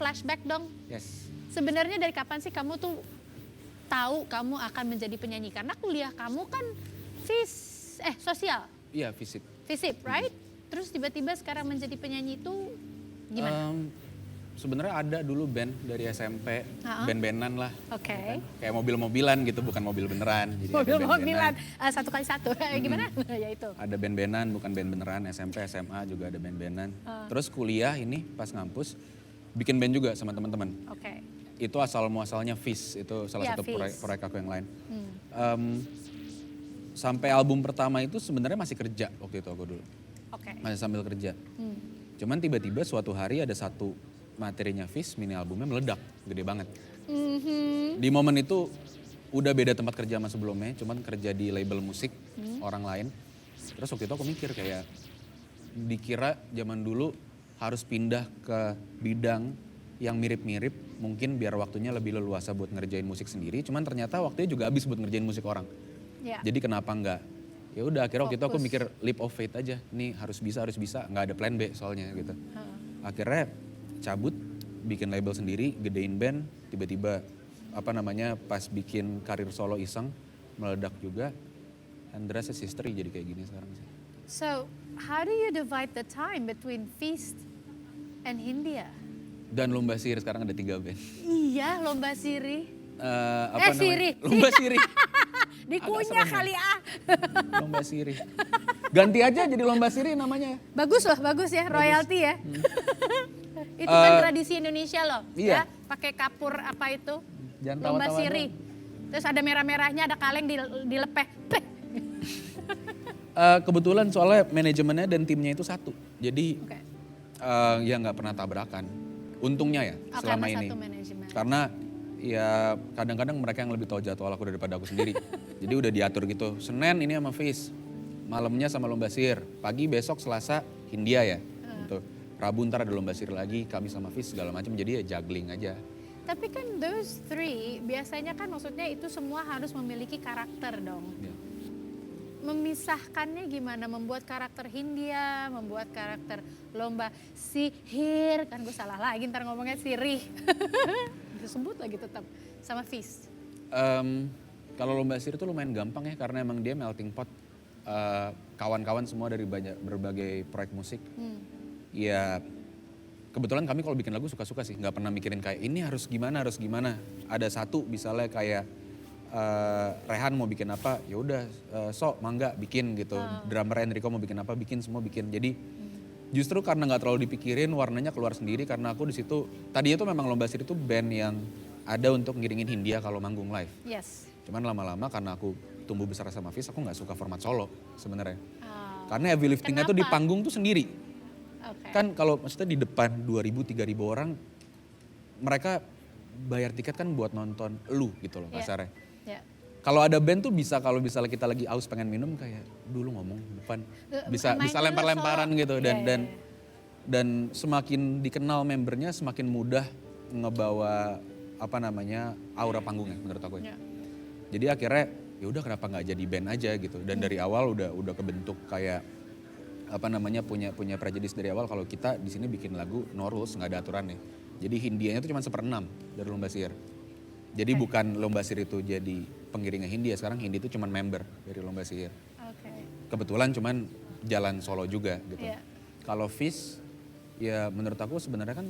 flashback dong. Yes. Sebenarnya dari kapan sih kamu tuh tahu kamu akan menjadi penyanyi? Karena kuliah kamu kan sosial, Iya, FISIP. FISIP, right? Terus tiba-tiba sekarang menjadi penyanyi itu gimana? Sebenarnya ada dulu band dari SMP, band-bandan lah. Oke. Ya kan? Kayak mobil-mobilan gitu, bukan mobil beneran. Jadi ada Mobil-mobilan, band-bandan. 1x1, gimana? Ya itu. Ada band-bandan, bukan band beneran. SMP, SMA juga ada band-bandan. Terus kuliah ini pas ngampus, bikin band juga sama teman-teman. Oke. Itu asal-muasalnya FIS, itu salah satu FIS. proyek aku yang lain. Sampai album pertama itu sebenarnya masih kerja waktu itu aku dulu. Oke. Masih sambil kerja. Cuman tiba-tiba suatu hari ada satu materinya FIS, mini albumnya meledak, gede banget. Di momen itu udah beda tempat kerja sama sebelumnya, cuman kerja di label musik orang lain. Terus waktu itu aku mikir kayak, dikira zaman dulu harus pindah ke bidang yang mirip-mirip, mungkin biar waktunya lebih leluasa buat ngerjain musik sendiri. Cuman ternyata waktunya juga habis buat ngerjain musik orang. Ya. Jadi kenapa enggak? Ya udah akhirnya waktu itu aku mikir leap of faith aja. Nih harus bisa, nggak ada plan B soalnya gitu. Akhirnya cabut, bikin label sendiri, gedein band, tiba-tiba pas bikin karir solo iseng, meledak juga. And the rest is history, jadi kayak gini sekarang sih. So, how do you divide the time between Feast and Hindia? Dan Lomba Sihir sekarang ada 3 band. Iya, Lomba Siri. Siri. Lomba Siri. Dikunyah kali Lomba Siri. Ganti aja jadi Lomba Siri namanya. Bagus loh, bagus ya, royalty ya. Itu kan tradisi Indonesia loh. Iya. Ya, pakai kapur apa itu? Jangan Lomba tawa-tawa Siri. Terus ada merah-merahnya, ada kaleng dilepeh. Kebetulan soalnya manajemennya dan timnya itu satu. Jadi ya nggak pernah tabrakan. Untungnya ya selama karena ini. satu manajemen. Karena ya kadang-kadang mereka yang lebih tahu jadwal aku daripada aku sendiri. Jadi udah diatur gitu. Senin ini sama Fis, malamnya sama Lomba Sihir. Pagi besok Selasa Hindia ya. Gitu. Rabu ntar ada Lomba Sihir lagi, Kamis sama Fis segala macam. Jadi ya juggling aja. Tapi kan those three biasanya kan maksudnya itu semua harus memiliki karakter dong. Ya. Memisahkannya gimana? Membuat karakter Hindia, membuat karakter Lomba Sihir. Kan gue salah lagi ntar ngomongnya Sirih. Disebut lagi tetap sama Fis. Kalau Lomba Sihir itu lumayan gampang ya karena emang dia melting pot. Kawan-kawan semua dari berbagai proyek musik. Ya kebetulan kami kalau bikin lagu suka-suka sih. Nggak pernah mikirin kayak ini harus gimana. Ada satu misalnya kayak Rehan mau bikin apa, ya udah mangga bikin gitu. Drummer Enrico mau bikin apa, semua bikin. Jadi justru karena nggak terlalu dipikirin, warnanya keluar sendiri karena aku di situ. Tadinya tuh memang Lomba Sihir itu band yang ada untuk ngiringin Hindia kalau manggung live. Yes. Cuman lama-lama karena aku tumbuh besar sama Fis, aku nggak suka format solo sebenarnya. Karena heavy liftingnya tuh di panggung tuh sendiri. Okay. Kan kalau maksudnya di depan 2.000-3.000 orang, mereka bayar tiket kan buat nonton lu gitu loh kasarnya. Yeah. Kalau ada band tuh bisa, kalau misalnya kita lagi aus pengen minum kayak dulu ngomong depan. Bisa lempar-lemparan gitu dan semakin dikenal membernya semakin mudah ngebawa aura panggungnya menurut aku ya. Jadi akhirnya ya udah kenapa nggak jadi band aja gitu. Dan dari awal udah kebentuk kayak punya prejudice dari awal kalau kita di sini bikin lagu no rules, nggak ada aturannya. Jadi Hindianya itu cuma 1/6 dari Lomba Sihir. Jadi bukan Lomba Sihir itu jadi pengiringnya Hindia, sekarang Hindi itu cuma member dari Lomba Sihir. Kebetulan cuman jalan solo juga gitu. Kalau Fis ya menurut aku sebenarnya kan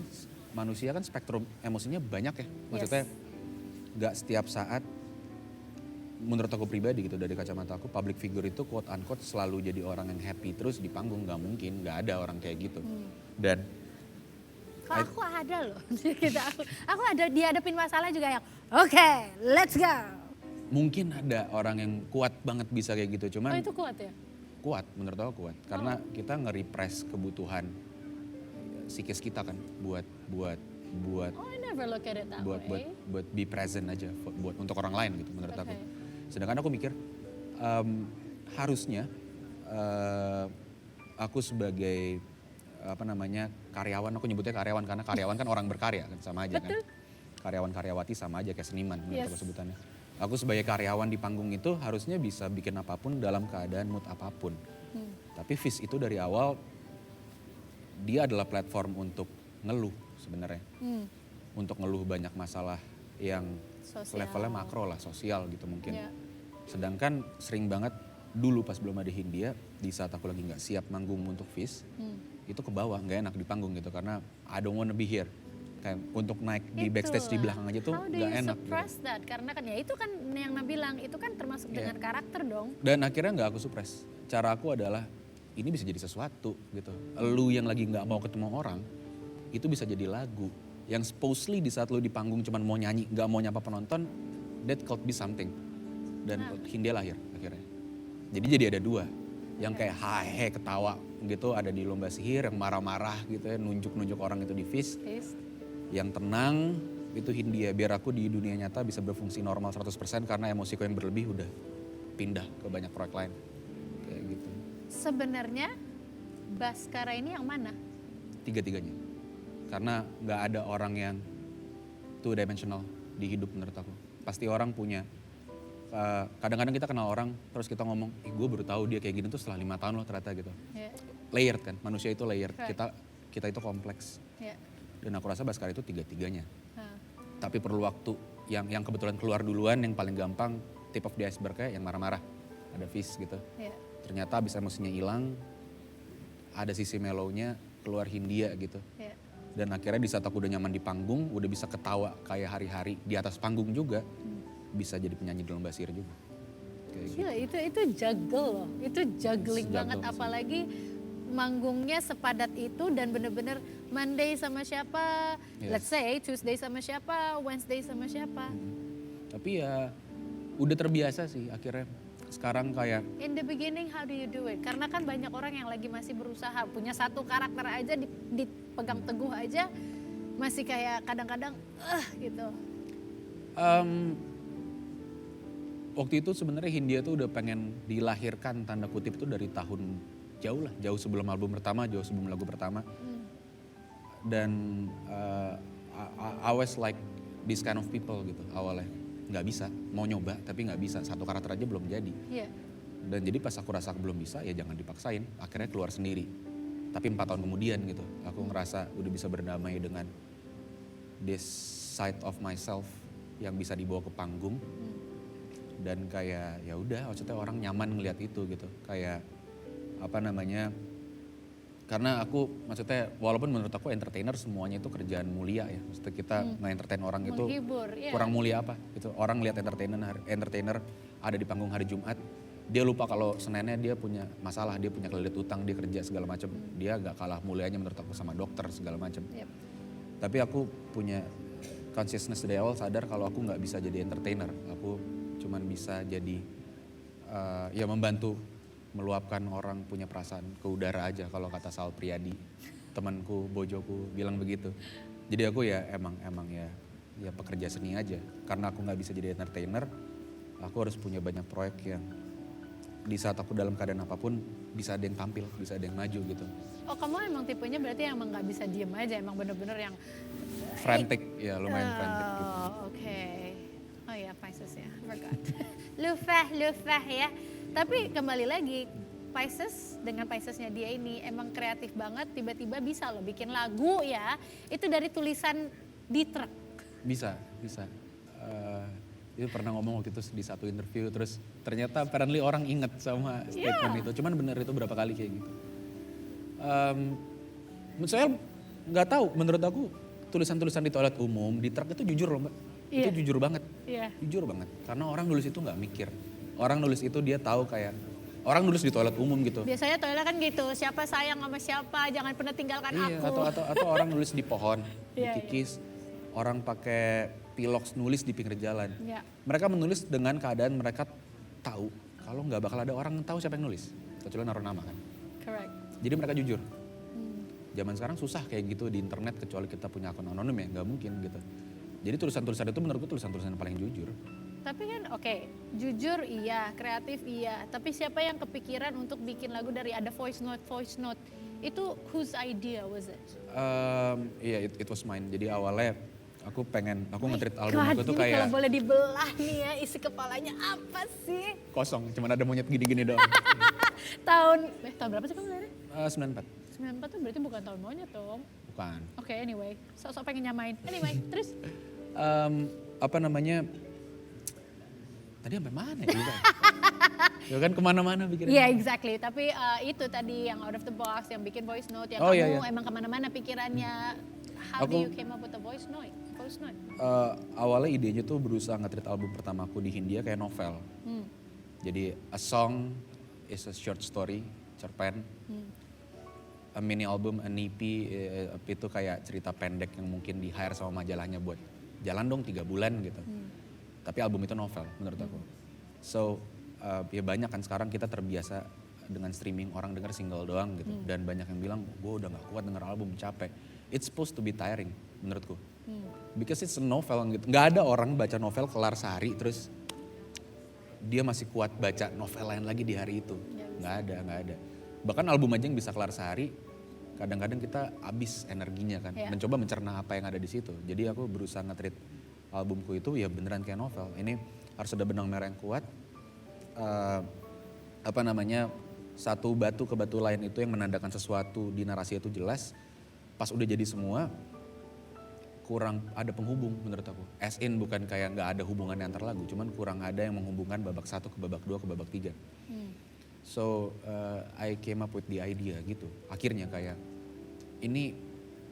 manusia kan spektrum emosinya banyak ya. Maksudnya nggak setiap saat, menurut aku pribadi gitu dari kacamata aku, public figure itu quote unquote selalu jadi orang yang happy terus di panggung, nggak mungkin, nggak ada orang kayak gitu. Dan aku ada loh, aku ada dihadapin masalah juga yang oke, let's go. Mungkin ada orang yang kuat banget bisa kayak gitu, cuman itu kuat ya? Kuat, menurut aku kuat. Karena kita nge-repress kebutuhan psikis kita kan buat I never look at it that way. Buat be present aja buat untuk orang lain gitu menurut aku. Sedangkan aku mikir harusnya aku sebagai karyawan, aku nyebutnya karyawan karena karyawan kan orang berkarya kan sama aja kan. Karyawan-karyawati sama aja kayak seniman menurut aku sebutannya. Aku sebagai karyawan di panggung itu harusnya bisa bikin apapun dalam keadaan mood apapun. Tapi Fis itu dari awal dia adalah platform untuk ngeluh sebenarnya. untuk ngeluh banyak masalah yang Sosial. levelnya makro lah, sosial gitu mungkin. Ya. Sedangkan sering banget dulu pas belum ada Hindia, di saat aku lagi nggak siap manggung untuk Fish, itu ke bawah, nggak enak di panggung gitu karena I don't wanna be here. Kayak untuk naik di backstage di belakang aja tuh How do nggak you enak. Gitu. suppress that? Karena kan ya itu kan yang Nah bilang, itu kan termasuk dengan karakter dong. Dan akhirnya nggak aku suppress. Cara aku adalah ini bisa jadi sesuatu gitu. Lu yang lagi nggak mau ketemu orang, itu bisa jadi lagu. Yang supposedly di saat lu di panggung cuman mau nyanyi, nggak mau nyapa penonton, that could be something. Dan Hindia lahir akhirnya. Jadi ada dua. Yang kayak hahe ketawa gitu ada di Lomba Sihir, yang marah-marah gitu ya, nunjuk-nunjuk orang itu di Fish. Yang tenang itu Hindia, biar aku di dunia nyata bisa berfungsi normal 100% karena emosiku yang berlebih udah pindah ke banyak proyek lain. Kayak gitu. Sebenarnya Baskara ini yang mana? Tiga-tiganya. Karena nggak ada orang yang two dimensional di hidup menurut aku. Pasti orang punya, kadang-kadang kita kenal orang terus kita ngomong, gue baru tahu dia kayak gini tuh setelah 5 tahun loh ternyata gitu. Yeah. Layered kan, manusia itu layered, Right. kita itu kompleks. Yeah. Dan aku rasa Baskara itu tiga-tiganya. Tapi perlu waktu, yang kebetulan keluar duluan yang paling gampang, tip of the iceberg-nya yang marah-marah. Ada Fish gitu. Yeah. Ternyata abis emosinya hilang, ada sisi mellow-nya, keluar Hindia gitu. Yeah. Dan akhirnya di saat aku udah nyaman di panggung, udah bisa ketawa kayak hari-hari di atas panggung juga, bisa jadi penyanyi di Lomba Sihir juga. Kayak gitu. Gila, itu juggle loh, itu juggling Juggle banget sih. apalagi manggungnya sepadat itu dan bener-bener Monday sama siapa, Yes. let's say Tuesday sama siapa, Wednesday sama siapa. Tapi ya udah terbiasa sih akhirnya. Sekarang kayak In the beginning how do you do it? Karena kan banyak orang yang lagi masih berusaha, punya satu karakter aja dipegang teguh aja masih kayak kadang-kadang gitu. waktu itu sebenarnya Hindia tuh udah pengen dilahirkan tanda kutip tuh dari tahun jauh sebelum album pertama, jauh sebelum lagu pertama. Dan I was like this kind of people gitu awalnya. Nggak bisa, mau nyoba tapi nggak bisa, satu karakter aja belum jadi. Iya. Dan jadi pas aku rasa belum bisa ya jangan dipaksain, akhirnya keluar sendiri. Tapi 4 tahun kemudian gitu, aku ngerasa udah bisa berdamai dengan this side of myself yang bisa dibawa ke panggung. Dan kayak ya udah, maksudnya orang nyaman ngelihat itu gitu. Kayak apa namanya? Karena aku maksudnya walaupun menurut aku entertainer semuanya itu kerjaan mulia ya. Maksudnya kita nge-entertain orang itu Menghibur, iya. kurang mulia apa gitu. Orang lihat entertainer ada di panggung hari Jumat, dia lupa kalau Seninnya dia punya masalah, dia punya kredit utang, dia kerja segala macam. Dia gak kalah mulianya menurut aku sama dokter segala macam. Yep. Tapi aku punya consciousness dari awal sadar kalau aku nggak bisa jadi entertainer. Aku cuman bisa jadi ya membantu meluapkan orang punya perasaan ke udara aja kalau kata Sal Priadi, temanku, bojoku bilang begitu. Jadi aku ya emang ya pekerja seni aja. Karena aku nggak bisa jadi entertainer, aku harus punya banyak proyek yang di saat aku dalam keadaan apapun bisa ada yang tampil, bisa ada yang maju gitu. Oh kamu emang tipenya berarti emang nggak bisa diem aja, emang bener-bener yang Frantic, ya lumayan frantic gitu. Oh oke. Oh ya Pisces ya, forgot. Lufah ya. Tapi kembali lagi, Pisces dengan Piscesnya dia ini emang kreatif banget, tiba-tiba bisa loh bikin lagu ya. Itu dari tulisan di truk. Bisa. Itu pernah ngomong waktu itu di satu interview, terus ternyata apparently orang inget sama statement itu. Cuman bener itu berapa kali kayak gitu. Menurut saya nggak tahu, menurut aku tulisan-tulisan di toilet umum, di truk itu jujur loh Mbak. Itu jujur banget. Iya. Jujur banget. Karena orang nulis itu nggak mikir. Orang nulis itu dia tahu kayak, orang nulis di toilet umum gitu. Biasanya toilet kan gitu, siapa sayang sama siapa, jangan pernah tinggalkan Iya, aku. atau orang nulis di pohon, Iya, dikikis. Orang pakai pilox nulis di pinggir jalan. Iya. Mereka menulis dengan keadaan mereka tahu kalau nggak bakal ada orang yang tahu siapa yang nulis. Kecuali naruh nama kan. Correct. Jadi mereka jujur. Zaman sekarang susah kayak gitu di internet kecuali kita punya akun anonim ya, nggak mungkin gitu. Jadi tulisan-tulisan itu menurutku tulisan-tulisan yang paling jujur. Tapi kan oke, jujur iya, kreatif iya. Tapi siapa yang kepikiran untuk bikin lagu dari ada voice note? Itu whose idea was it? Iya, it was mine. Jadi awalnya aku nge-treat God, album aku tuh ini kayak kalau boleh dibelah nih ya, isi kepalanya apa sih? kosong, cuman ada monyet gini-gini doang. tahun berapa sih kamu lahirnya? 94. 94 tuh berarti bukan tahun monyet dong. Bukan. Oke, anyway. Sok-sok pengen nyamain. Anyway, terus? Apa namanya, tadi sampai mana ya? Ya kan kemana-mana pikirannya. Iya, exactly. Tapi itu tadi yang out of the box, yang bikin voice note, yang Oh, kamu iya. emang kemana-mana pikirannya. How do you came up with the voice note? Awalnya idenya tuh berusaha nge-treat album pertamaku di Hindia kayak novel. Jadi a song is a short story, cerpen. A mini album, an EP, itu kayak cerita pendek yang mungkin di hire sama majalahnya buat jalan dong 3 bulan gitu. Tapi album itu novel menurut aku. So ya banyak kan sekarang kita terbiasa dengan streaming, orang denger single doang gitu. Dan banyak yang bilang gue udah gak kuat denger album, capek. It's supposed to be tiring menurutku. Because it's a novel gitu. Gak ada orang baca novel kelar sehari terus dia masih kuat baca novel lain lagi di hari itu. Gak ada. Bahkan album aja yang bisa kelar sehari, kadang-kadang kita habis energinya kan. Mencoba mencerna apa yang ada di situ. Jadi aku berusaha nge-treat albumku itu ya beneran kayak novel. Ini harus ada benang merah yang kuat. Satu batu ke batu lain itu yang menandakan sesuatu di narasi itu jelas. Pas udah jadi semua, kurang ada penghubung menurut aku. As in bukan kayak gak ada hubungannya antar lagu, cuman kurang ada yang menghubungkan babak 1 ke babak 2 ke babak 3. So I came up with the idea gitu. Akhirnya kayak ini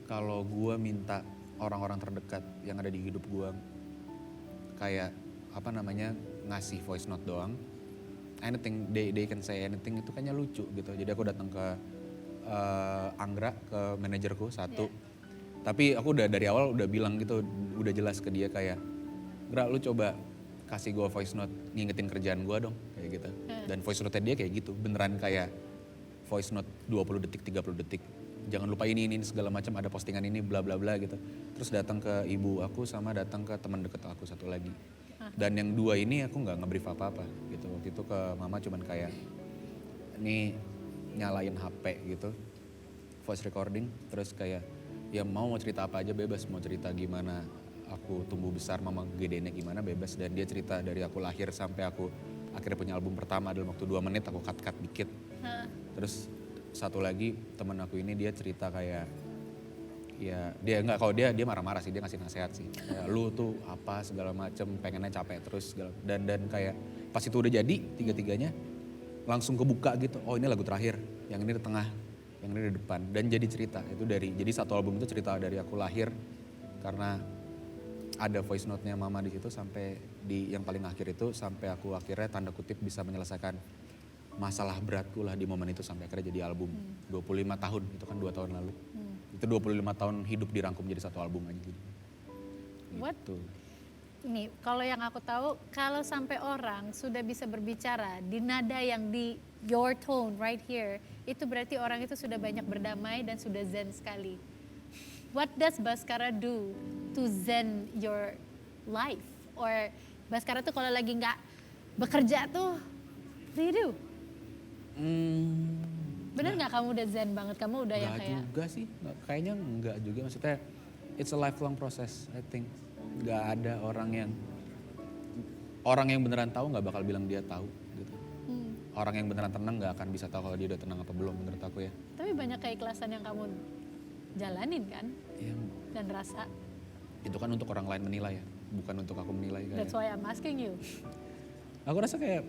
kalau gue minta orang-orang terdekat yang ada di hidup gue kayak ngasih voice note doang. Anything, they can say anything itu kayaknya lucu gitu. Jadi aku datang ke Anggra, ke manajerku satu. Tapi aku udah dari awal udah bilang gitu, udah jelas ke dia kayak, Gra lu coba kasih gue voice note ngingetin kerjaan gue dong kayak gitu. Dan voice note dia kayak gitu, beneran kayak voice note 20 detik, 30 detik. Jangan lupa ini segala macam, ada postingan ini bla bla bla gitu. Terus datang ke ibu aku sama datang ke teman deket aku satu lagi. Dan yang 2 ini aku nggak nge-brief apa-apa gitu. Waktu itu ke mama cuman kayak ini nyalain HP gitu, voice recording. Terus kayak ya mau cerita apa aja bebas, mau cerita gimana aku tumbuh besar, mama gedenya gimana bebas. Dan dia cerita dari aku lahir sampai aku akhirnya punya album pertama dalam waktu 2 menit aku cut dikit. Terus satu lagi temen aku ini dia cerita kayak ya dia nggak, kalau dia marah-marah sih, dia ngasih nasihat sih kayak lu tuh apa segala macem, pengennya capek terus segala, dan kayak pas itu udah jadi 3-3-nya langsung kebuka gitu, oh ini lagu terakhir, yang ini di tengah, yang ini di depan, dan jadi cerita itu jadi satu album itu cerita dari aku lahir karena ada voice note-nya mama di situ sampai di yang paling akhir itu, sampai aku akhirnya tanda kutip bisa menyelesaikan masalah beratku lah di momen itu sampai akhirnya jadi album. 25 tahun, itu kan 2 tahun lalu. Itu 25 tahun hidup dirangkum jadi satu album aja gitu. What? Ini kalau yang aku tahu, kalau sampai orang sudah bisa berbicara di nada yang di your tone right here, itu berarti orang itu sudah banyak berdamai dan sudah zen sekali. What does Baskara do to zen your life? Or Baskara tuh kalau lagi nggak bekerja tuh, what do you do? Bener nggak kamu udah zen banget? Kamu udah yang kayak? Juga sih, kayaknya enggak juga. Maksudnya it's a lifelong process, I think. Nggak ada orang yang beneran tahu nggak bakal bilang dia tahu gitu. Orang yang beneran tenang nggak akan bisa tahu kalau dia udah tenang apa belum menurut aku ya. Tapi banyak keikhlasan yang kamu jalanin kan? Ya, dan rasa. Itu kan untuk orang lain menilai ya, bukan untuk aku menilai. That's why I'm asking you. Aku rasa kayak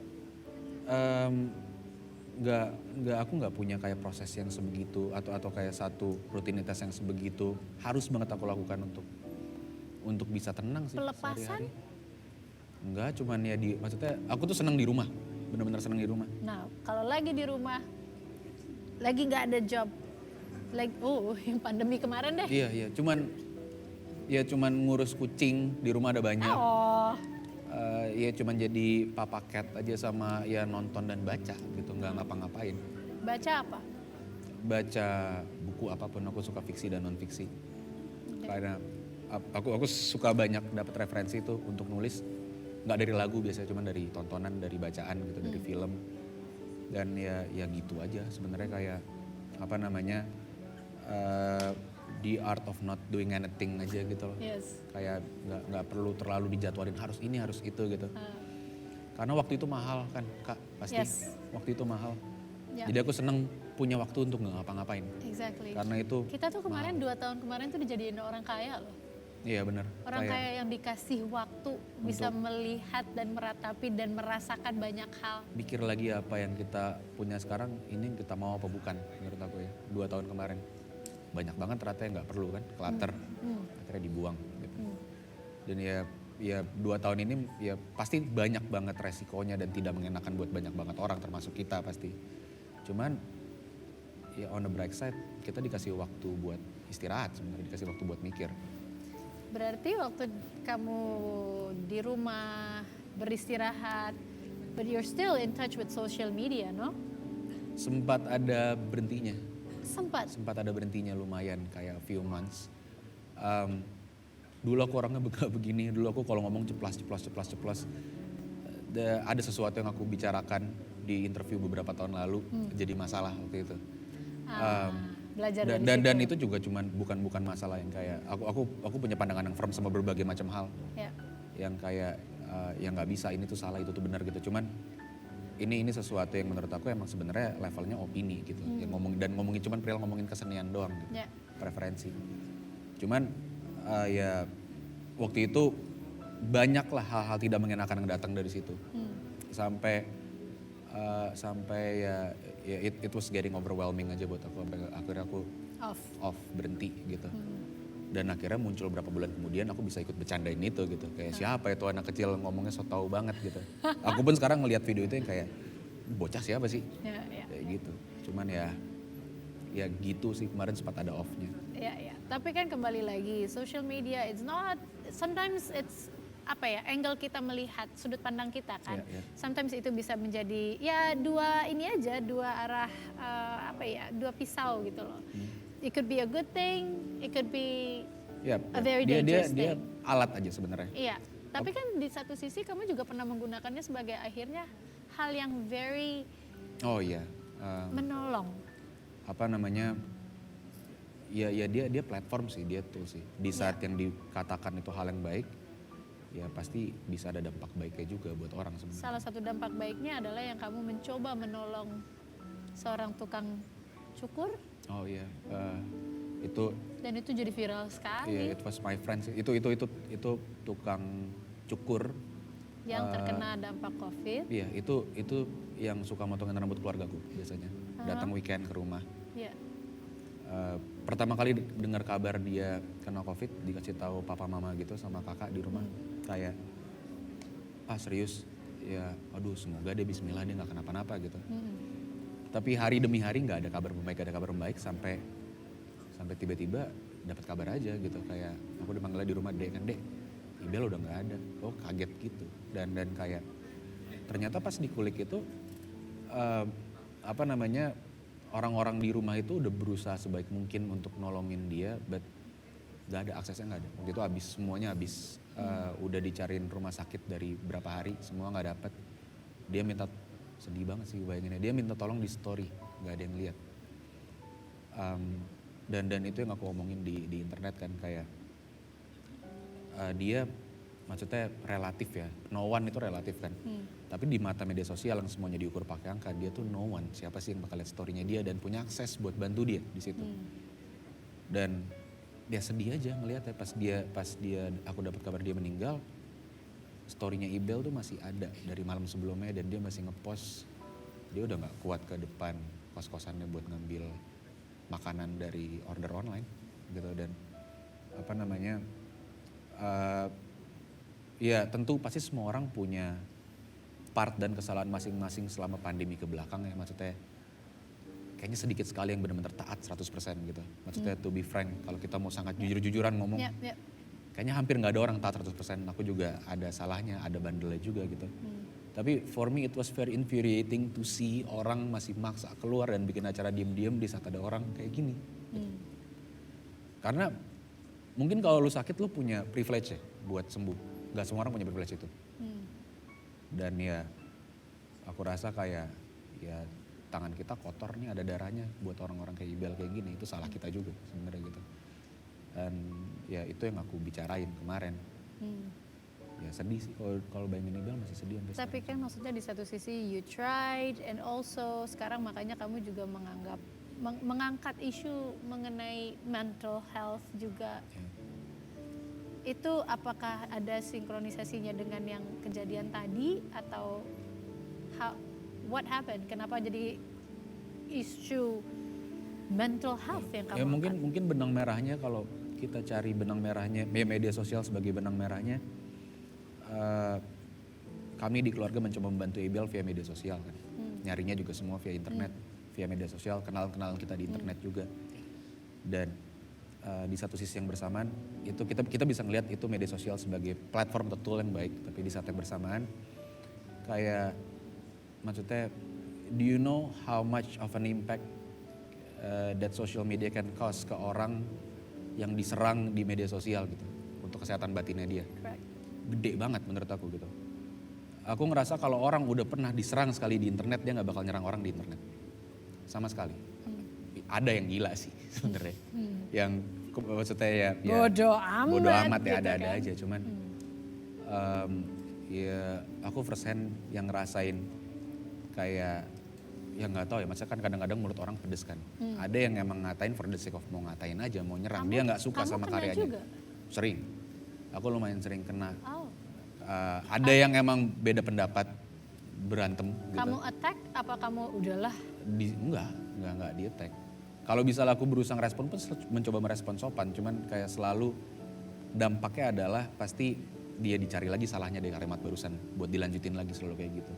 aku nggak punya kayak proses yang sebegitu atau kayak satu rutinitas yang sebegitu harus banget aku lakukan untuk bisa tenang sih. Pelepasan? Sehari-hari. Enggak, cuman ya maksudnya aku tuh seneng di rumah, benar-benar seneng di rumah. Nah, kalau lagi di rumah, lagi nggak ada job, yang pandemi kemarin deh. Iya, cuman ngurus kucing, di rumah ada banyak. Oh. Ya cuman jadi papa cat aja sama ya nonton dan baca gitu, nggak ngapa-ngapain. Baca apa? Baca buku apapun, aku suka fiksi dan non fiksi. Karena aku suka banyak dapat referensi itu untuk nulis, nggak dari lagu biasanya, cuman dari tontonan, dari bacaan gitu, dari film. Dan ya gitu aja sebenarnya, kayak the art of not doing anything aja gitu loh. Yes. Kayak nggak perlu terlalu dijadwalin harus ini harus itu gitu. Karena waktu itu mahal kan Kak, pasti. Yes. Waktu itu mahal. Yeah. Jadi aku seneng punya waktu untuk nggak ngapa-ngapain. Exactly. Karena itu Kita tuh kemarin 2 tahun kemarin tuh dijadiin orang kaya loh. iya benar. Orang kaya yang dikasih waktu bisa melihat dan meratapi dan merasakan banyak hal. Mikir lagi apa yang kita punya sekarang ini kita mau apa bukan menurut aku ya. 2 tahun kemarin banyak banget ternyata yang nggak perlu kan, clutter, akhirnya dibuang gitu. Dan ya 2 tahun ini ya pasti banyak banget resikonya dan tidak mengenakan buat banyak banget orang termasuk kita pasti. Cuman ya on the bright side kita dikasih waktu buat istirahat sebenarnya, dikasih waktu buat mikir. Berarti waktu kamu di rumah beristirahat, but you're still in touch with social media, no? Sempat ada berhentinya. Sempat Ada berhentinya lumayan kayak few months. Dulu aku orangnya begini, dulu aku kalau ngomong ceplas. Ada sesuatu yang aku bicarakan di interview beberapa tahun lalu jadi masalah waktu itu. Belajar Dan itu juga bukan masalah yang kayak aku punya pandangan yang firm sama berbagai macam hal. Ya. Yang kayak yang nggak bisa ini tuh salah itu tuh benar gitu. Cuman ini sesuatu yang menurut aku emang sebenarnya levelnya opini gitu. Yang ngomongin cuman perihal ngomongin kesenian doang gitu. Ya. Preferensi. Cuman ya waktu itu banyaklah hal-hal tidak mengenakan yang datang dari situ. Sampai ya it was getting overwhelming aja buat aku, sampai akhirnya aku off berhenti gitu. Dan akhirnya muncul berapa bulan kemudian aku bisa ikut bercandain itu gitu, kayak siapa itu anak kecil ngomongnya so tau banget gitu. Aku pun sekarang ngelihat video itu yang kayak bocah siapa sih kayak gitu. Cuman ya gitu sih, kemarin sempat ada off-nya. Ya. Tapi kan kembali lagi, social media it's not, sometimes it's angle kita melihat, sudut pandang kita kan. Sometimes itu bisa menjadi ya dua arah dua pisau gitu loh. It could be a good thing, it could be a very dangerous thing. Dia alat aja sebenarnya. Iya, tapi kan di satu sisi kamu juga pernah menggunakannya sebagai akhirnya hal yang very menolong. Ya dia platform sih, dia tool sih. Di saat yang dikatakan itu hal yang baik, ya pasti bisa ada dampak baiknya juga buat orang sebenarnya. Salah satu dampak baiknya adalah yang kamu mencoba menolong seorang tukang cukur. Oh iya, itu. Dan itu jadi viral sekali. Iya, it was my friend sih. Itu tukang cukur. Yang terkena dampak COVID. Iya, itu yang suka motongin rambut keluargaku biasanya. Datang weekend ke rumah. Iya. Pertama kali dengar kabar dia kena COVID, dikasih tahu papa mama gitu sama kakak di rumah, kayak serius ya, aduh semoga dia bismillah dia nggak kenapa-napa gitu. Tapi hari demi hari nggak ada kabar membaik sampai tiba-tiba dapat kabar aja gitu, kayak aku dipanggil di rumah, dek Ibel udah nggak ada. Oh kaget gitu, dan kayak ternyata pas dikulik itu orang-orang di rumah itu udah berusaha sebaik mungkin untuk nolongin dia, but gak ada, aksesnya gak ada. Waktu itu semuanya habis. Udah dicariin rumah sakit dari berapa hari, semua gak dapet. Dia minta, sedih banget sih bayanginnya, dia minta tolong di story, gak ada yang lihat. Dan itu yang aku omongin di internet kan, kayak dia maksudnya relatif ya, no one itu relatif kan. Tapi di mata media sosial yang semuanya diukur pakai angka, dia tuh no one. Siapa sih yang bakal lihat story-nya dia dan punya akses buat bantu dia di situ. Dan dia sedih aja ngeliatnya pas dia aku dapat kabar dia meninggal, story-nya Ibel tuh masih ada dari malam sebelumnya, dan dia masih ngepost dia udah nggak kuat ke depan kos-kosannya buat ngambil makanan dari order online gitu. Dan ya tentu pasti semua orang punya part dan kesalahan masing-masing selama pandemi ke belakang ya. Maksudnya kayaknya sedikit sekali yang benar-benar taat 100% gitu. Maksudnya to be frank, kalau kita mau sangat jujur-jujuran ngomong, kayaknya hampir nggak ada orang taat 100%. Aku juga ada salahnya, ada bandelnya juga gitu. Tapi for me it was very infuriating to see orang masih maksa keluar dan bikin acara diem-diem di saat ada orang kayak gini. Karena mungkin kalau lu sakit lu punya privilege ya buat sembuh. Gak semua orang punya privilege itu. Dan ya aku rasa kayak ya tangan kita kotor nih, ada darahnya buat orang-orang kayak Ibel kayak gini, itu salah kita juga sebenarnya gitu. Dan ya itu yang aku bicarain kemarin. ya sedih sih kalau bayangin Ibel masih sedih sampai Tapi kan maksudnya di satu sisi you tried and also sekarang makanya kamu juga mengangkat isu mengenai mental health juga. sekarang. Itu apakah ada sinkronisasinya dengan yang kejadian tadi atau what happened? Kenapa jadi isu mental health yang kamu Ya angkat? mungkin benang merahnya kalau kita cari benang merahnya, media sosial sebagai benang merahnya, kami di keluarga mencoba membantu Ibel via media sosial kan. Nyarinya juga semua via internet, via media sosial, kenalan kita di internet juga. Dan di satu sisi yang bersamaan itu kita bisa ngelihat itu media sosial sebagai platform atau tool yang baik, tapi di saat yang bersamaan kayak maksudnya, do you know how much of an impact that social media can cause ke orang yang diserang di media sosial gitu untuk kesehatan batinnya dia. Correct. Gede banget menurut aku gitu. Aku ngerasa kalau orang udah pernah diserang sekali di internet, dia nggak bakal nyerang orang di internet sama sekali. Ada yang gila sih sebenarnya, yang maksudnya ya Bodoh amat ya gitu ada-ada kan. aja, cuman ya aku first hand yang ngerasain kayak ya nggak tahu ya, masa kan kadang-kadang mulut orang pedes kan. Ada yang emang ngatain for the sake of mau ngatain aja, mau nyerang. Dia nggak suka kamu sama kena karyanya. juga? Sering. Aku lumayan sering kena. Oh. Ada yang emang beda pendapat, berantem gitu. Kamu attack apa kamu udahlah? Enggak di attack. Kalau misalnya aku berusaha ngerespon pun mencoba merespon sopan, cuman kayak selalu dampaknya adalah pasti dia dicari lagi salahnya dari kalimat barusan buat dilanjutin lagi, selalu kayak gitu.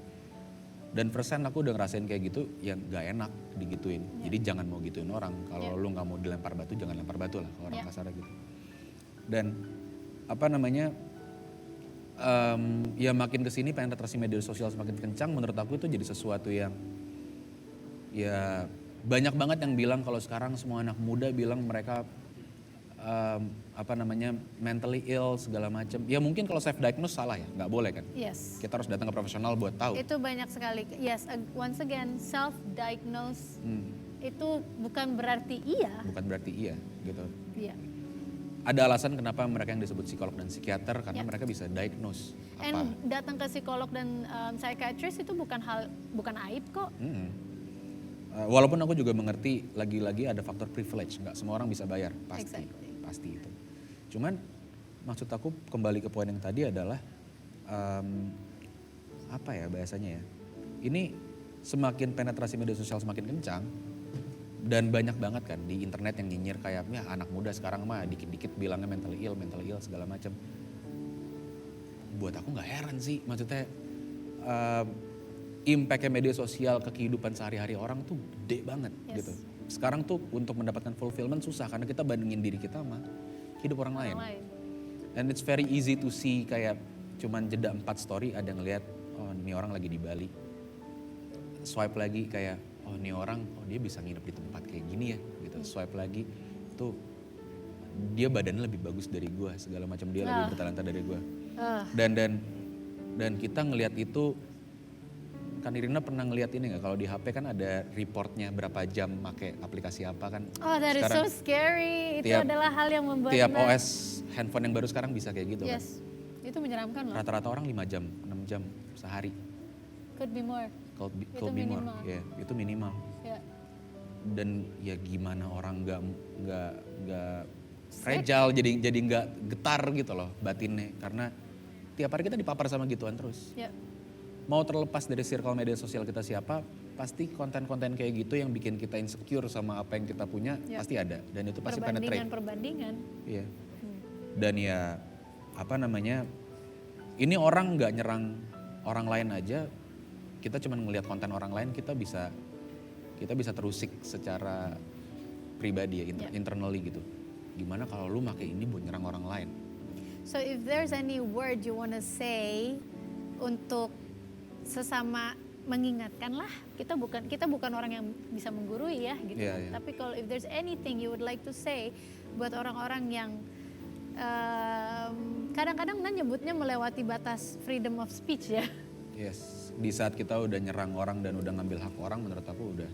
Dan persen aku udah ngerasain kayak gitu, yang gak enak digituin. Jadi jangan mau gituin orang. Kalau lu gak mau dilempar batu, jangan lempar batu lah kalau orang kasarnya gitu. Dan apa namanya, ya makin kesini penetrasi media sosial semakin kencang, menurut aku itu jadi sesuatu yang ya banyak banget yang bilang kalau sekarang semua anak muda bilang mereka apa namanya mentally ill segala macam. Ya mungkin kalau self diagnose salah ya, nggak boleh kan. Yes. Kita harus datang ke profesional buat tahu. Itu banyak sekali. Yes, once again self diagnose itu bukan berarti iya. Bukan berarti iya gitu. Iya. Ada alasan kenapa mereka yang disebut psikolog dan psikiater, karena mereka bisa diagnose apa. And datang ke psikolog dan psychiatrist itu bukan aib kok. Walaupun aku juga mengerti lagi-lagi ada faktor privilege, nggak semua orang bisa bayar, pasti, pasti itu. Cuman maksud aku kembali ke poin yang tadi adalah apa ya bahasanya ya? Ini semakin penetrasi media sosial semakin kencang dan banyak banget kan di internet yang nyinyir kayak ya anak muda sekarang mah dikit-dikit bilangnya mental ill segala macam. Buat aku nggak heran sih, maksudnya impact-nya media sosial ke kehidupan sehari-hari orang tuh gede banget gitu. Sekarang tuh untuk mendapatkan fulfillment susah karena kita bandingin diri kita sama hidup orang lain. And it's very easy to see kayak cuman jeda 4 story ada ngelihat oh ini orang lagi di Bali. Swipe lagi kayak oh ini orang dia bisa nginep di tempat kayak gini ya gitu. Swipe lagi tuh dia badannya lebih bagus dari gue, segala macam dia lebih bertalenta dari gue. Dan kita ngelihat itu. Kan Irina pernah ngeliat ini nggak, kalau di HP kan ada reportnya berapa jam pakai aplikasi apa kan. Oh, that is so scary. Itu adalah hal yang membuat tiap OS handphone yang baru sekarang bisa kayak gitu kan. Itu menyeramkan loh. Rata-rata orang 5 jam, 6 jam sehari. Could be more. Could be more. Ya, itu minimal. Yeah. Dan ya gimana orang nggak fragile, jadi nggak getar gitu loh batinnya, karena tiap hari kita dipapar sama gituan terus. Yeah. Mau terlepas dari circle media sosial kita siapa, pasti konten-konten kayak gitu yang bikin kita insecure sama apa yang kita punya pasti ada, dan itu pasti penetrate. Perbandingan. Iya. Dan ya apa namanya, ini orang nggak nyerang orang lain aja, kita cuma ngelihat konten orang lain kita bisa terusik secara pribadi ya, internally gitu. Gimana kalau lu pakai ini buat nyerang orang lain? So if there's any word you wanna say untuk sesama mengingatkan lah, kita bukan orang yang bisa menggurui ya gitu. Tapi kalau if there's anything you would like to say buat orang-orang yang kadang-kadang nyebutnya melewati batas freedom of speech ya. Yes, di saat kita udah nyerang orang dan udah ngambil hak orang, menurut aku udah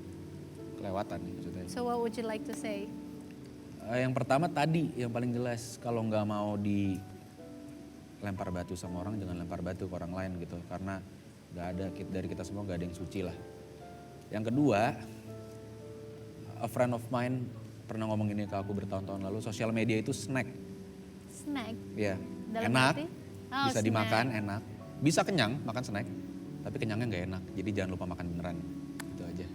kelewatan maksudnya. So what would you like to say? Yang pertama tadi yang paling jelas, kalau nggak mau lempar batu sama orang, jangan lempar batu ke orang lain gitu. Karena gak ada, dari kita semua gak ada yang suci lah. Yang kedua, a friend of mine pernah ngomong ini ke aku bertahun-tahun lalu, sosial media itu snack. Snack? Ya, Dalam enak, arti? Oh, bisa snack. dimakan, enak. Bisa kenyang makan snack, tapi kenyangnya gak enak. Jadi jangan lupa makan beneran, itu aja.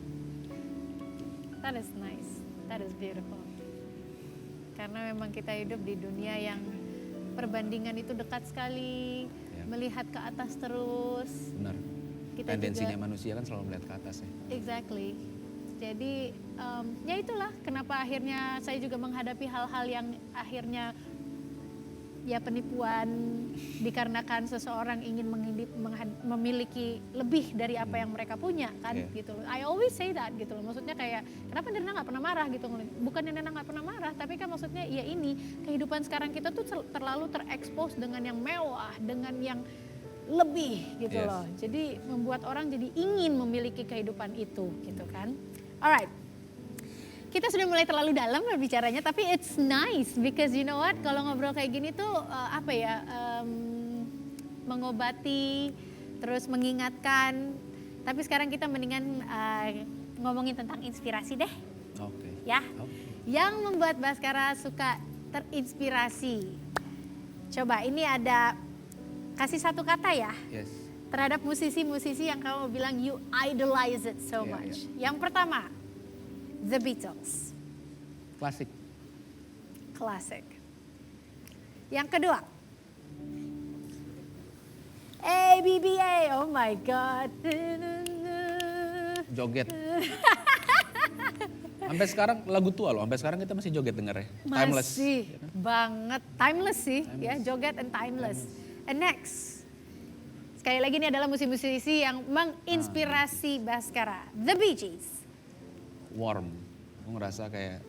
That is nice, that is beautiful. Karena memang kita hidup di dunia yang perbandingan itu dekat sekali, Ya. melihat ke atas terus. Benar. Kita Tendensinya juga, manusia kan selalu melihat ke atas ya. exactly. Jadi ya itulah kenapa akhirnya saya juga menghadapi hal-hal yang akhirnya ya penipuan dikarenakan seseorang ingin memiliki lebih dari apa yang mereka punya kan Yeah. gitu loh. I always say that gitu loh. Maksudnya kayak kenapa Nirna nggak pernah marah gitu. Bukan Nirna nggak pernah marah, tapi kan maksudnya ya ini kehidupan sekarang kita tuh terlalu terekspos dengan yang mewah, dengan yang lebih gitu Yes. loh. Jadi membuat orang jadi ingin memiliki kehidupan itu gitu kan. Alright. Kita sudah mulai terlalu dalam berbicaranya, tapi it's nice because you know what, kalau ngobrol kayak gini tuh mengobati, terus mengingatkan. Tapi sekarang kita mendingan ngomongin tentang inspirasi deh, Oke. ya. Oke. Yang membuat Baskara suka terinspirasi. Coba ini ada kasih satu kata ya Yes. terhadap musisi-musisi yang kamu bilang you idolize it so Iya, much. iya. Yang pertama, The Beatles. Klasik. Classic. Yang kedua, ABBA. Oh my God. Joget. Sampai sekarang lagu tua loh, sampai sekarang kita masih joget denger ya. Timeless. Masih banget. Timeless sih. Ya, joget and timeless. And next. Sekali lagi ini adalah musisi-musisi yang menginspirasi Baskara. The Bee Gees. Warm. Aku ngerasa kayak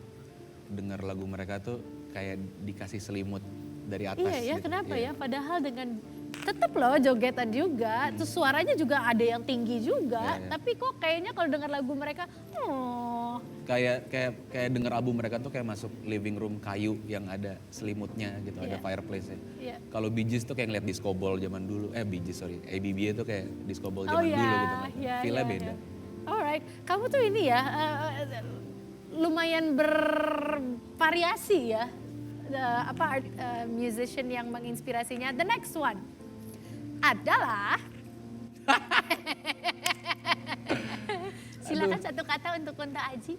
denger lagu mereka tuh kayak dikasih selimut dari atas. Iya ya, gitu. kenapa Iya. ya? Padahal dengan tetap loh jogetan juga, terus suaranya juga ada yang tinggi juga, Iya, iya. tapi kok kayaknya kalau dengar lagu mereka, oh, Kayak denger album mereka tuh kayak masuk living room kayu yang ada selimutnya gitu, ada Iya. fireplace-nya. Iya. Kalau Bee Gees tuh kayak ngeliat disco ball zaman dulu. Bee Gees sorry, ABBA tuh kayak disco ball oh zaman ya, dulu gitu. ya, Feel-nya ya, beda. ya. Alright, kamu tuh ini ya lumayan bervariasi ya, musician yang menginspirasinya. The next one adalah silakan satu kata untuk Kunta Aji.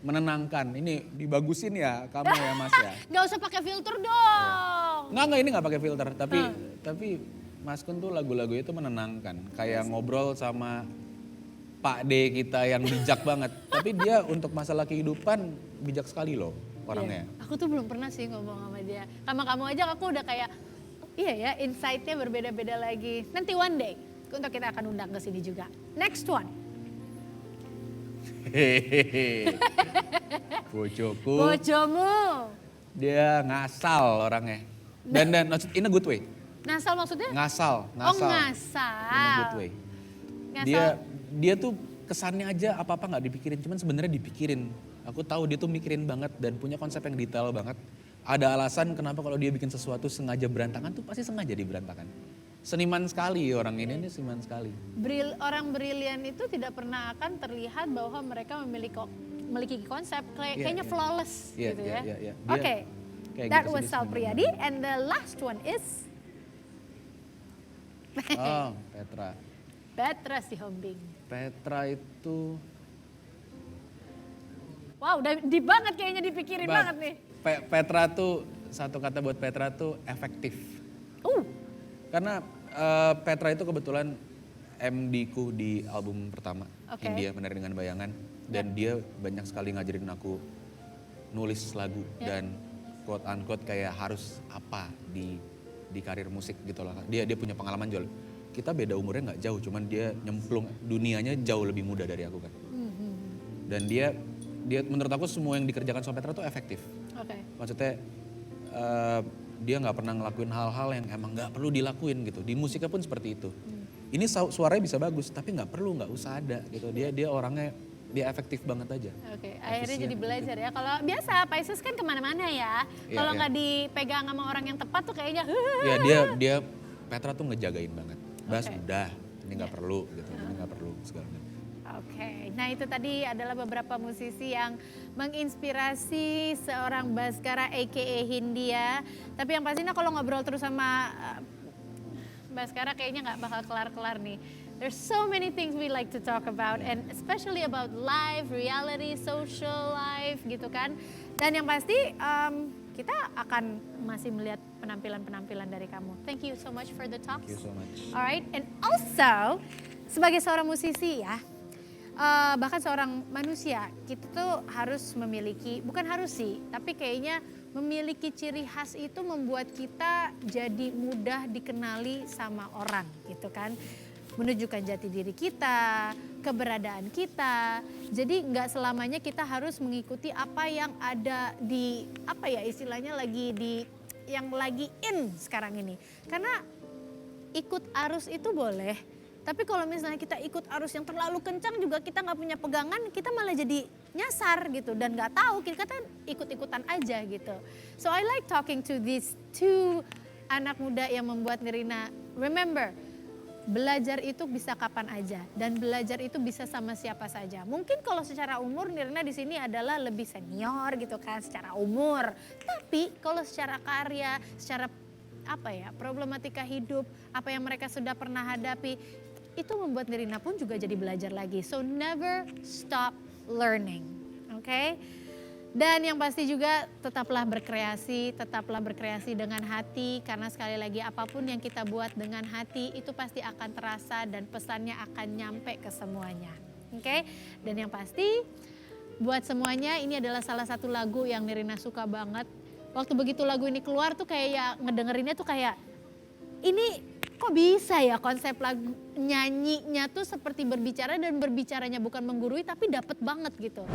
Menenangkan. Ini dibagusin ya kamu ya Mas ya. Gak usah pakai filter dong. Enggak ini nggak pakai filter, tapi Mas Kun tuh lagu-lagu itu menenangkan. Kayak ngobrol sama Pak D kita yang bijak banget. Tapi dia untuk masalah kehidupan bijak sekali loh orangnya. Iya. Aku tuh belum pernah sih ngomong sama dia. Sama kamu aja aku udah kayak, iya ya insight-nya berbeda-beda lagi. Nanti one day untuk kita akan undang ke sini juga. Next one. Hehehe. Bojoku. Bojomu. Dia ngasal orangnya. Dan in a good way. Ngasal maksudnya? Ngasal. Oh In a ngasal. good way. Ngasal. Dia tuh kesannya aja apa-apa nggak dipikirin, cuman sebenarnya dipikirin. Aku tahu dia tuh mikirin banget dan punya konsep yang detail banget. Ada alasan kenapa kalau dia bikin sesuatu sengaja berantakan tuh pasti sengaja diberantakan. Seniman sekali orang ini seniman sekali. Orang brilian itu tidak pernah akan terlihat bahwa mereka memiliki konsep kayaknya flawless Iya, gitu iya, ya. iya, iya. Dia Oke, kayak that gitu sih was dia Sal seniman Priadi and the last one is Oh, Petra. Petra Sihombing. Petra itu Wow, udah deep banget kayaknya dipikirin banget nih. Petra tuh satu kata buat Petra tuh efektif. Karena Petra itu kebetulan MD-ku di album pertama Oke. India Menari Dengan Bayangan dan dia banyak sekali ngajarin aku nulis lagu dan quote unquote kayak harus apa di karir musik gitu lah. Dia punya pengalaman jauh. Kita beda umurnya nggak jauh, cuman dia nyemplung dunianya jauh lebih muda dari aku kan. Dan dia menurut aku semua yang dikerjakan sama Petra tuh efektif. Oke. Maksudnya dia nggak pernah ngelakuin hal-hal yang emang nggak perlu dilakuin gitu. Di musiknya pun seperti itu. Ini suaranya bisa bagus, tapi nggak usah ada gitu. Dia orangnya dia efektif banget aja. Oke, akhirnya Efisien jadi gitu. belajar ya. Kalau biasa Pisces kan kemana-mana ya. Iya, Kalau iya. nggak dipegang sama orang yang tepat tuh kayaknya. Ya dia Petra tuh ngejagain banget. Bas Oke. udah, ini nggak perlu gitu, ini nggak perlu segala macam. Oke, nah itu tadi adalah beberapa musisi yang menginspirasi seorang Baskara aka Hindia. Tapi yang pastinya kalau ngobrol terus sama Baskara kayaknya nggak bakal kelar-kelar nih. There's so many things we like to talk about and especially about life, reality, social life gitu kan. Dan yang pasti kita akan masih melihat penampilan-penampilan dari kamu. Thank you so much for the talks. Thank you so much. Alright, and also sebagai seorang musisi ya, bahkan seorang manusia, kita tuh harus memiliki, bukan harus sih, tapi kayaknya memiliki ciri khas itu membuat kita jadi mudah dikenali sama orang gitu kan. Menunjukkan jati diri kita, keberadaan kita. Jadi nggak selamanya kita harus mengikuti apa yang ada di, apa ya istilahnya yang lagi in sekarang ini. Karena ikut arus itu boleh, tapi kalau misalnya kita ikut arus yang terlalu kencang juga kita nggak punya pegangan, kita malah jadi nyasar gitu dan nggak tahu, kita kan ikut-ikutan aja gitu. So I like talking to these two anak muda yang membuat Nirina remember, belajar itu bisa kapan aja dan belajar itu bisa sama siapa saja. Mungkin kalau secara umur Nirina di sini adalah lebih senior gitu kan secara umur, tapi kalau secara karya, secara problematika hidup, apa yang mereka sudah pernah hadapi, itu membuat Nirina pun juga jadi belajar lagi. So never stop learning, okay? Dan yang pasti juga tetaplah berkreasi dengan hati, karena sekali lagi apapun yang kita buat dengan hati itu pasti akan terasa dan pesannya akan nyampe ke semuanya, okay? Dan yang pasti buat semuanya ini adalah salah satu lagu yang Nirina suka banget. Waktu begitu lagu ini keluar tuh kayak ngedengerinnya tuh kayak ini kok bisa ya konsep lagu nyanyinya tuh seperti berbicara dan berbicaranya bukan menggurui tapi dapet banget gitu.